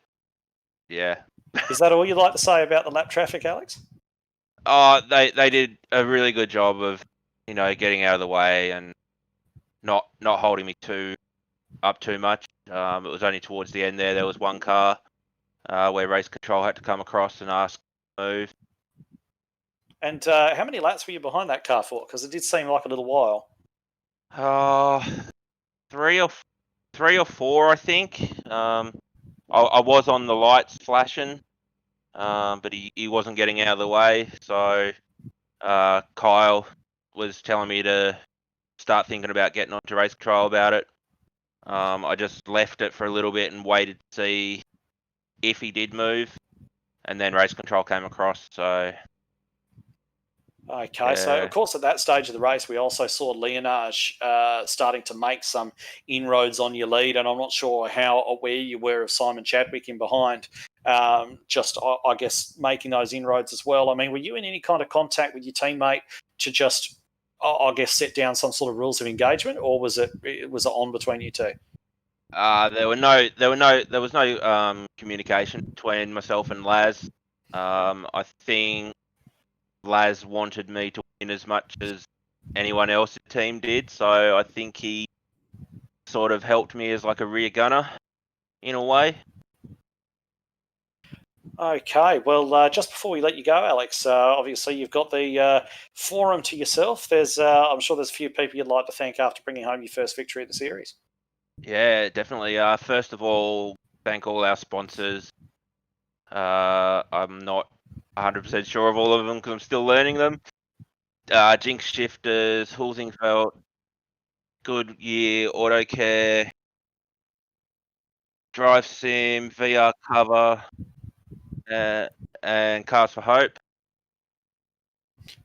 that all you'd like to say about the lap traffic, Alex? They did a really good job of, getting out of the way and not holding me up too much. It was only towards the end there was one car where race control had to come across and ask to move. And how many laps were you behind that car for? Because it did seem like a little while. Three or four, I think. I was on the lights flashing, but he wasn't getting out of the way. So Kyle was telling me to start thinking about getting onto race control about it. I just left it for a little bit and waited to see if he did move. and then race control came across. So Okay, so yeah. of course at that stage of the race, we also saw Leonage starting to make some inroads on your lead, and I'm not sure how aware you were of Simon Chadwick in behind. Just, I guess, making those inroads as well. I mean, were you in any kind of contact with your teammate to just, I guess, set down some sort of rules of engagement, or was it on between you two? There was no communication between myself and Laz. I think Laz wanted me to win as much as anyone else in the team did, so I think he sort of helped me as like a rear gunner in a way. Okay, well, just before we let you go, Alex, obviously you've got the forum to yourself. I'm sure there's a few people you'd like to thank after bringing home your first victory of the series. Yeah, definitely. First of all, thank all our sponsors. I'm not 100% sure of all of them because I'm still learning them. JINX Shifters, Hulsingfeld, Goodyear, AutoCare, Drive Sim, VR Cover, and Cars for Hope.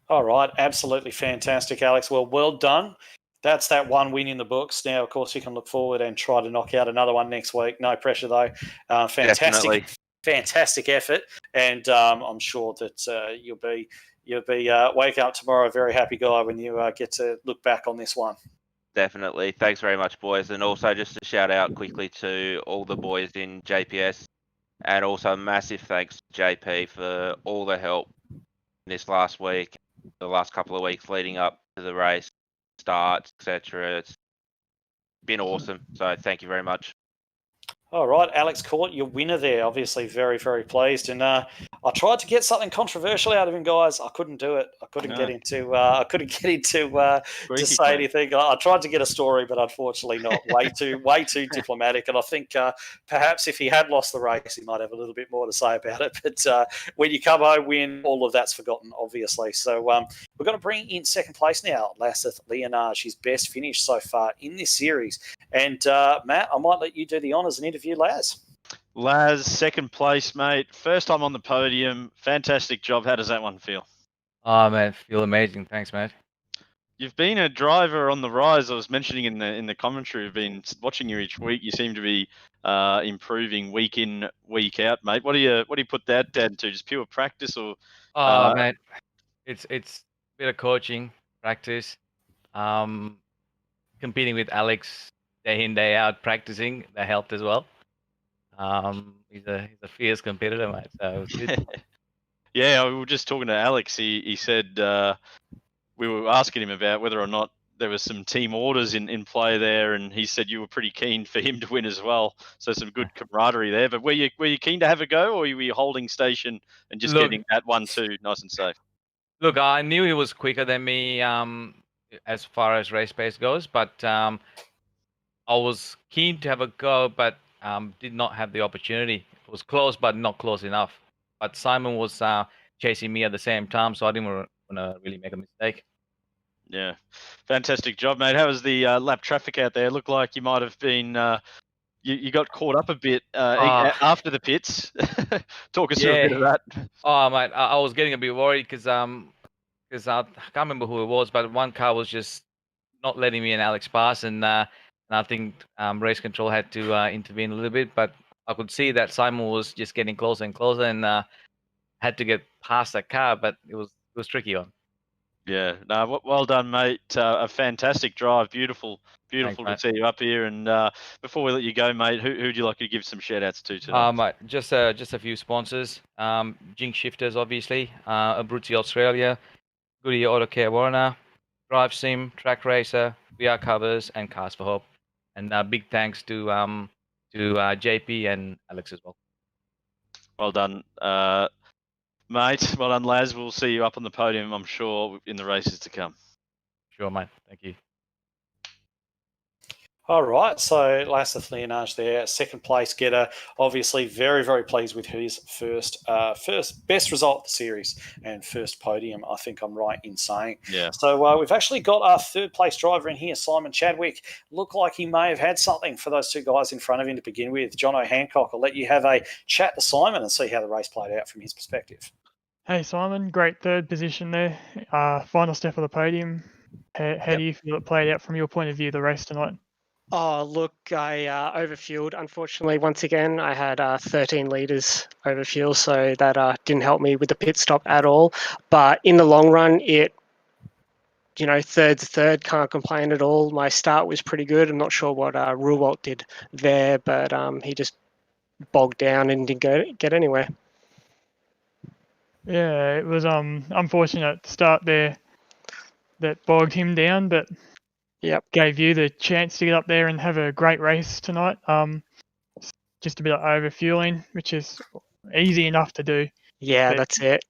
All right, absolutely fantastic, Alex. Well done. That's that one win in the books. Now, of course, you can look forward and try to knock out another one next week. No pressure, though. Definitely. Fantastic effort, and I'm sure that you'll be wake up tomorrow a very happy guy when you get to look back on this one. Definitely. Thanks very much, boys. And also just a shout out quickly to all the boys in JPS, and also a massive thanks to JP for all the help this last week, the last couple of weeks leading up to the race, starts, etc. It's been awesome. So thank you very much. All right, Alex Court, your winner there. Obviously, very, very pleased. And I tried to get something controversial out of him, guys. I couldn't do it. I couldn't get into. To say anything. I tried to get a story, but unfortunately not. Way too diplomatic. And I think perhaps if he had lost the race, he might have a little bit more to say about it. But when you come home, win, all of that's forgotten, obviously. So we're going to bring in second place now, Lasseth Leonage, his best finish so far in this series. And Matt, I might let you do the honours and interview Laz. Laz, second place, mate. First time on the podium. Fantastic job. How does that one feel? Oh, man, feel amazing. Thanks, mate. You've been a driver on the rise. I was mentioning in the commentary. I've been watching you each week. You seem to be improving week in, week out, mate. What do you put that down to? Just pure practice, or? Oh, man, it's a bit of coaching, practice, competing with Alex day in, day out, practicing. That helped as well. He's a fierce competitor, mate. So it's good. Yeah, we were just talking to Alex. He said we were asking him about whether or not there was some team orders in play there, and he said you were pretty keen for him to win as well. So some good camaraderie there. But were you keen to have a go, or were you holding station and just getting that 1-2 nice and safe? Look, I knew he was quicker than me as far as race pace goes, but I was keen to have a go, but did not have the opportunity. It was close, but not close enough. But Simon was chasing me at the same time, so I didn't want to really make a mistake. Yeah, fantastic job, mate. How was the lap traffic out there? Looked like you might have been you got caught up a bit after the pits. Talk us through a bit of that. Oh, mate, I was getting a bit worried because I can't remember who it was, but one car was just not letting me and Alex pass, and I think race control had to intervene a little bit. But I could see that Simon was just getting closer and closer, and had to get past that car, but it was tricky on. Yeah, no, well done, mate. A fantastic drive, beautiful Thanks, to see you up here. And before we let you go, mate, who would you like to give some shout outs to tonight? Mate, just a few sponsors. JINX Shifters, obviously. Abruzzi Australia, Goodyear Auto Care Warner, Drive Sim, Track Racer, VR Covers, and Cars for Hope. And big thanks to JP and Alex as well. Well done, mate. Well done, Laz. We'll see you up on the podium, I'm sure, in the races to come. Sure, mate. Thank you. All right, so Laseth Leonage there, second place getter. Obviously, very, very pleased with his first best result of the series and first podium. I think I'm right in saying. Yeah. So we've actually got our third place driver in here, Simon Chadwick. Looked like he may have had something for those two guys in front of him to begin with. Jono Hancock, I'll let you have a chat to Simon and see how the race played out from his perspective. Hey Simon, great third position there. Final step of the podium. How do you feel it played out from your point of view, the race tonight? Oh, look, I overfueled. Unfortunately, once again, I had 13 litres overfuel, so that didn't help me with the pit stop at all. But in the long run, third's third, can't complain at all. My start was pretty good. I'm not sure what Ruwalt did there, but he just bogged down and didn't get anywhere. Yeah, it was unfortunate start there that bogged him down, but gave you the chance to get up there and have a great race tonight. Just a bit of overfueling, which is easy enough to do. Yeah, that's it.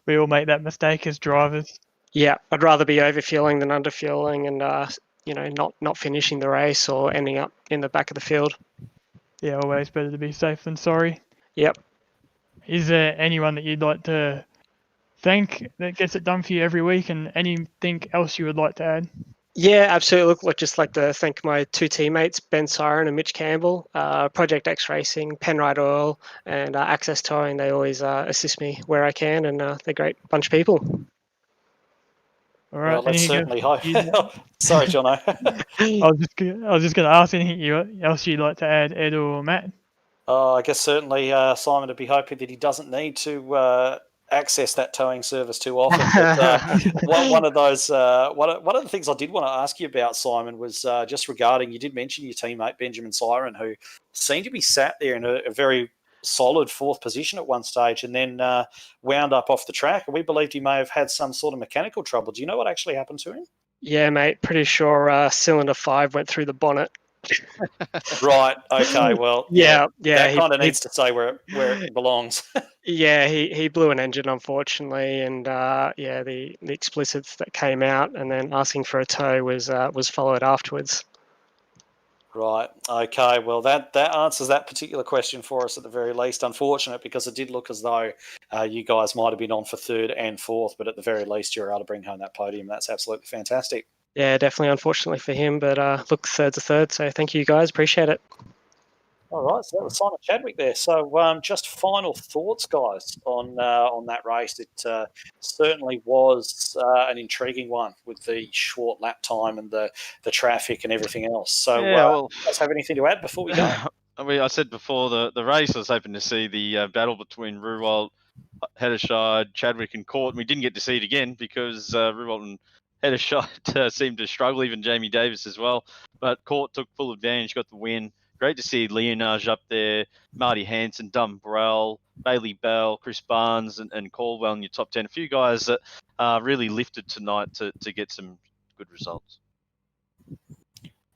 We all make that mistake as drivers. Yeah, I'd rather be overfueling than underfueling, and not finishing the race or ending up in the back of the field. Yeah, always better to be safe than sorry. Yep. Is there anyone that you'd like to thank that gets it done for you every week, and anything else you would like to add? Yeah, absolutely. Look, I'd just like to thank my two teammates, Ben Siren and Mitch Campbell, Project X Racing, Penrite Oil, and Access Towing. They always assist me where I can, and they're a great bunch of people. All right. Well, let's certainly hope. Sorry, Jono. I was just going to ask anything else you'd like to add, Ed or Matt. I guess certainly Simon would be hoping that he doesn't need to access that towing service too often. But, one of the things I did want to ask you about, Simon, was just regarding, you did mention your teammate Benjamin Siren, who seemed to be sat there in a very solid fourth position at one stage and then wound up off the track. And we believed he may have had some sort of mechanical trouble. Do you know what actually happened to him? Yeah, mate. Pretty sure cylinder 5 went through the bonnet. Right. Okay. Well, yeah. That kind of needs to say where it belongs. Yeah, he blew an engine, unfortunately, and the explicits that came out, and then asking for a tow was followed afterwards. Right. Okay. Well, that answers that particular question for us at the very least. Unfortunate, because it did look as though you guys might have been on for third and fourth, but at the very least you were able to bring home that podium. That's absolutely fantastic. Yeah, definitely unfortunately for him, but look, third's a third, so thank you guys, appreciate it. All right, so that was Simon Chadwick there. So just final thoughts, guys, on that race. It certainly was an intriguing one with the short lap time and the traffic and everything else. So you guys have anything to add before we go? I mean, I said before the race, I was hoping to see the battle between Ruwalt, Heddershide, Chadwick and Court. We didn't get to see it again because Ruwalt and Heddershide seemed to struggle, even Jamie Davis as well. But Court took full advantage, got the win. Great to see Leonage up there, Marty Hansen, Dumbrell, Bailey Bell, Chris Barnes, and Caldwell in your top 10. A few guys that really lifted tonight to get some good results.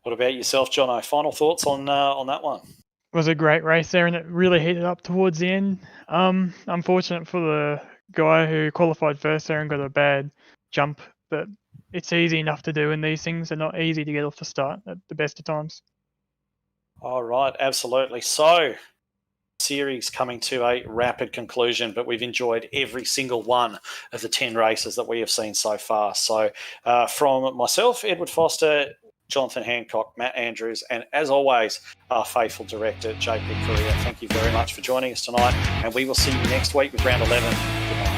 What about yourself, Jono? Final thoughts on that one? It was a great race there, and it really heated up towards the end. Unfortunate for the guy who qualified first there and got a bad jump, but it's easy enough to do in these things. They're not easy to get off the start at the best of times. All right, absolutely. So, series coming to a rapid conclusion, but we've enjoyed every single one of the 10 races that we have seen so far. So, from myself, Edward Foster, Jonathan Hancock, Matt Andrews, and as always, our faithful director, JP Correa, thank you very much for joining us tonight, and we will see you next week with round 11. Goodbye.